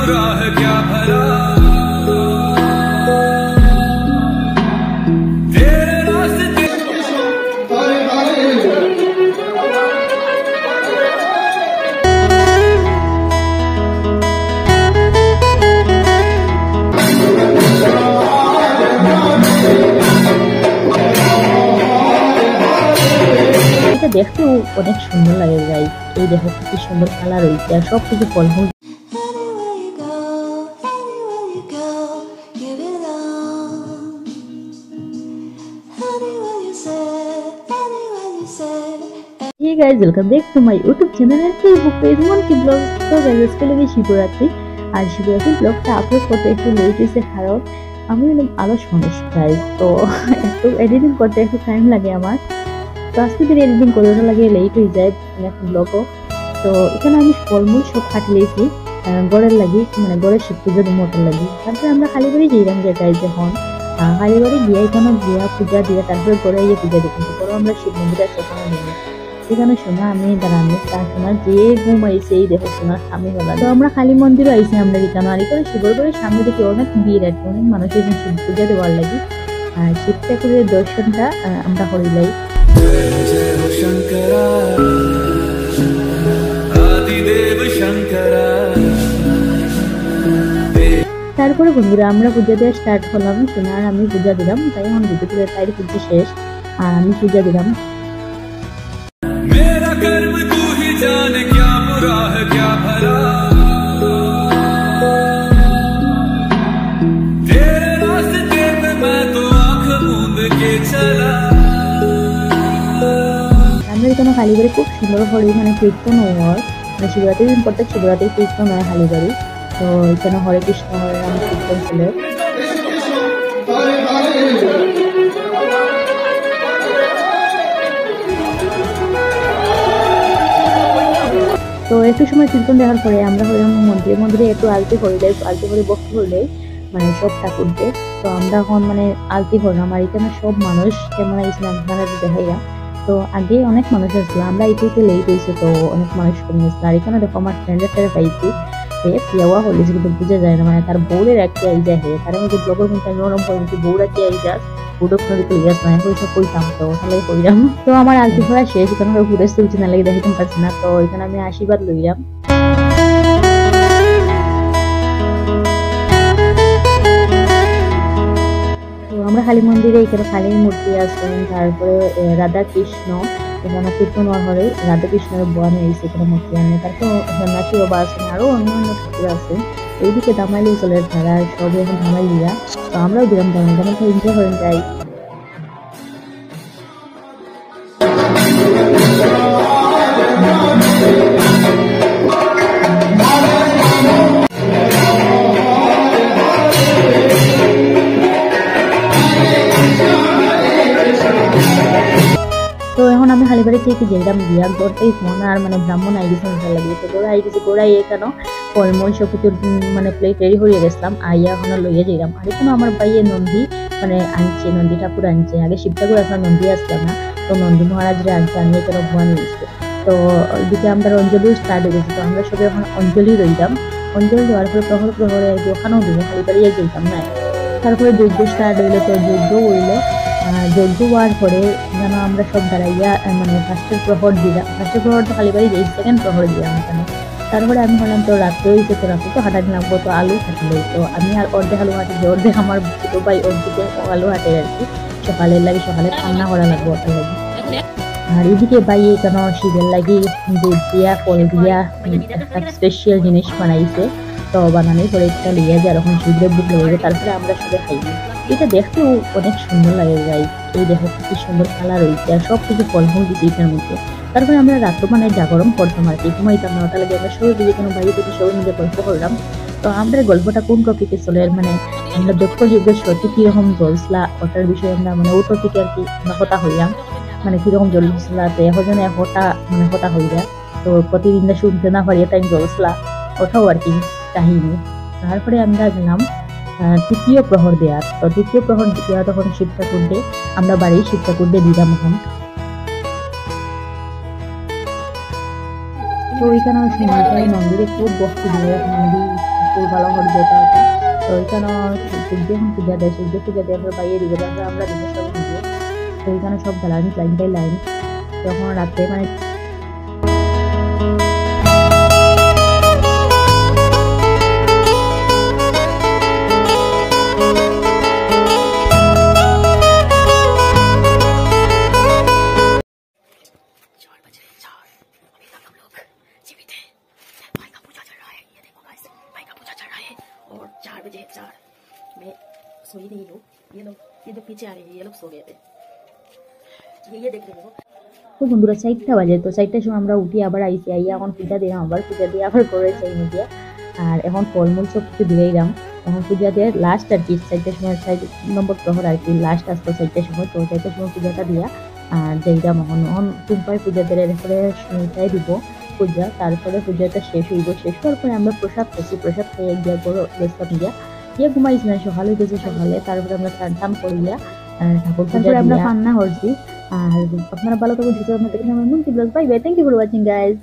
बुरा है क्या भला तेरे रास्ते দেখতেও অনেক সুন্দর লাগে গাইস। এই দেখো কি সুন্দর কালার হয়েছে আর সব কিছু ফলমূল। Hey guys, welcome back to my YouTube channel and Facebook page Monkey Vlogs. So guys, আজকে লাগে শিবরাত্রি আর শিবরাত্রির ব্লগটা আপলোড করতে একটু লেট হয়েছে কারণ আমি একদম আলস মানুষ গাইস, তো একটু এডিটিং করতে একটু টাইম লাগে আমার। তো আজকে দিন এডিটিং করতে লাগে লেট হয়ে যায় একটা ব্লগও। তো এখানে আমি ফলমূল সব কাটি লেছি গড়ের লাগি, মানে গড়ের শিব পুজোর মতন লাগি। তারপরে আমরা কালীবাড়ি যাইলাম যে গাইজ, যখন কালীবাড়ি গিয়ে এখানে গিয়া পূজা দিয়ে তারপরে গড়ে গিয়ে পূজা দেখুন। তারপরে আমরা শিব মন্দির আছে ওখানে নিয়ে সেখানে শোনা আমি দাঁড়ানো তার শোনা যে ঘুমাইছে এই দেখো শোনা স্বামী হলা। তো আমরা কালী মন্দিরও আইসি আমরা এখানে আর এখানে শিবর করে সামনে থেকে অনেক ভিড় আর কি, অনেক মানুষ এখানে শিব পূজা দেওয়ার লাগি। আর শিব ঠাকুরের দর্শনটা আমরা করিলাই। তারপরে বন্ধুরা আমরা পূজা দেওয়া স্টার্ট করলাম, শোনা আর আমি পূজা দিলাম। তাই এখন দুটো থেকে তাই পূজা শেষ আর আমি পূজা দিলাম। कर्म तू ही जाने क्या बुरा है क्या भला तेरे रास्ते पे मैं तो आंख मूंद के चला। আমরা এখানে কালীবাড়ি খুব সুন্দর করে মানে কীর্তন হয়, মানে শিবরাত্রির দিন প্রত্যেক শিবরাত্রি কীর্তন হয় কালীবাড়ি। তো এখানে হরে কৃষ্ণ হরে রাম কীর্তন চলে। তো একটু সময় কীর্তন দেখার পরে আমরা হইলাম মন্দিরে একটু আলতি করলে ভক্তি করলে মানে সব ঠাকুরদের। তো আমরা এখন মানে আলতি করলাম আর এখানে সব মানুষ কেমন আইসলাম আপনারা দেখাইলাম। তো আগে অনেক মানুষ আসলো, আমরা এইটুকু লেট হয়েছে তো অনেক মানুষ কমে আসলো। আর এখানে দেখো আমার ফ্রেন্ডের সাথে পাইছি পিয়াওয়া হলেছে কিন্তু বুঝা যায় না, মানে তার বউরের একটা আই যায় তার মধ্যে ব্লগের কিন্তু আমি ওরম করেছি বউরা কি আই যাস তো আমার আলতি করা শেষ, এখানে ঘুরে চলছে না লাগে দেখাতে পারছি না। তো এখানে আমি আশীর্বাদ লইলাম। তো আমরা কালী মন্দিরে এখানে কালীর মূর্তি আছে, তারপরে রাধা কৃষ্ণ এখানে কীর্তন হরে রাধা কৃষ্ণের বন হয়েছে এখানে মূর্তি আনে। তারপর সন্ন্যাসী বাবা আছেন আরো অন্যান্য ঠাকুর আছে। এইদিকে দামাইলে চলে তারা সব এখন ধামাই দিয়া। তো আমরাও দিলাম দামাই তো এনজয় করেন যাই। তো এখন আমি কালীবাড়ি থেকে যেলাম গিয়া গড়টাই ফোন আর মানে ব্রাহ্মণ আই গেছে মজা লাগিয়ে। তো গোড়া আই গেছে গোড়াই এখানে ফলমূল সব কিছু মানে প্লেট রেডি হয়ে গেছিলাম আইয়া এখন লইয়া যাইলাম। আর এখানে আমার ভাইয়ে নন্দী মানে আনছে, নন্দী ঠাকুর আনছে। আগে শিব ঠাকুর আসলাম নন্দী আসলাম না, তো নন্দী মহারাজরে আনছে আনিয়ে এখানে ভুয়া নিয়ে গেছে। তো ওইদিকে আমরা অঞ্জলিও স্টার্ট হয়ে গেছে। তো আমরা সবাই এখন অঞ্জলি রইলাম। অঞ্জলি দেওয়ার পরে প্রহরে আর কি ওখানেও দিব কালীবাড়ি যেতাম না। তারপরে যজ্ঞ স্টার্ট হইলো, তো যজ্ঞ হইলো। যজ্ঞ হওয়ার পরে যেন আমরা সব দাঁড়াইয়া মানে ফার্স্টের প্রহর দিলাম। ফার্স্টের প্রহর তো কালীবাড়ি যাই, সেকেন্ড প্রহর দিলাম এখানে। তারপরে আমি বললাম তো রাত্রে হয়েছে, তো রাত্রে তো হাঁটা দিলাম কত আলু হাঁটলো। তো আমি আর অর্ধেক আলু হাঁটি, অর্ধেক আমার ছোটো ভাই অর্ধেকে আলু হাঁটে আর কি। সকালের লাগে সকালে রান্না করা লাগবে ওটার লাগে। আর এদিকে ভাই কেন শিবের লাগি দুধ দিয়া ফল দিয়া একটা স্পেশাল জিনিস বানাইছে। তো বানানোর পরে একটা লিয়ে যায় যখন শিবের বুক লেগে তারপরে আমরা সবাই খাই। এটা দেখতেও অনেক সুন্দর লাগে গাইস। এই দেখো কি সুন্দর কালার হয়েছে আর সব কিছু ফলমূল দিচ্ছে এটার মধ্যে। তারপরে আমরা রাত্র মানে জাগরণ করতাম আর কি, ঘুমাইতাম না। ওটা লাগে আমরা সবাই দিকে কোনো বাইরে থেকে সবাই মিলে গল্প করলাম। তো আমাদের গল্পটা কোন টপিকে চলে মানে আমরা দক্ষ যুগের সত্যি কিরকম চলছিলা ওটার বিষয়ে আমরা মানে ও টপিকে আর কি আমরা কথা হইলাম, মানে কিরকম চলছিলা। তো এখন একটা মানে কথা হইলা, তো প্রতিদিন শুনতে না পারি টাইম চলছিলা ওটাও আর কি কাহিনী। তারপরে আমরা গেলাম তৃতীয় প্রহর দেওয়ার। তো তৃতীয় প্রহর দেওয়া তখন শিব ঠাকুর দিয়ে আমরা বাড়ির শিব ঠাকুর দিয়ে দিলাম এখন। তো ওইখানে মন্দিরে খুব ভক্তি হয়, নন্দী ঠাকুর ভালো হরিজতা আছে। তো এখানে সূর্য এখন পূজা দেয়, সূর্য পূজা দেওয়ার পর বাইরে দিবে, তারপরে আমরা দিব সব নিজে। তো এখানে সব দালান লাইন বাই লাইন যখন রাত্রে মানে और 4 बजे 4 मैं सोई नहीं हूँ। ये जो पीछे आ रहे हैं ये लोग सो गए थे। ये देख रहे हो। তো বন্ধুরা 4টা বাজে, তো 4টার সময় আমরা উঠি আবার আইসি, আইয়া এখন পূজা দিলাম, আবার পূজা দিয়ে আবার করে চাই মিডিয়া। আর এখন ফলমূল সব কিছু দিলাম, এখন পূজা দিয়ে লাস্ট আর কি 4টার সময় 4 নম্বর প্রহর আর কি লাস্ট আসতো 4টার সময়। তো 4টার সময় পূজাটা দিয়া আর যাইলাম এখন টুম্পাই পূজা দিয়ে এরপরে শুনিটাই দিব পূজা, তারপরে পূজাটা শেষ হইব। শেষ হওয়ার পরে আমরা প্রসাদ খাইছি, প্রসাদ খাইয়ে গিয়া বড় গেছিলাম গিয়া ঘুমাইছি না, সকালে গেছে সকালে। তারপরে আমরা স্নান টান করিয়া ঠাকুর পূজা আমরা রান্না করছি। আর আপনারা ভালো থাকুন, সুস্থ থাকুন, দেখেন আমার মন্ত্রী blog. Bye bye, thank you for watching guys.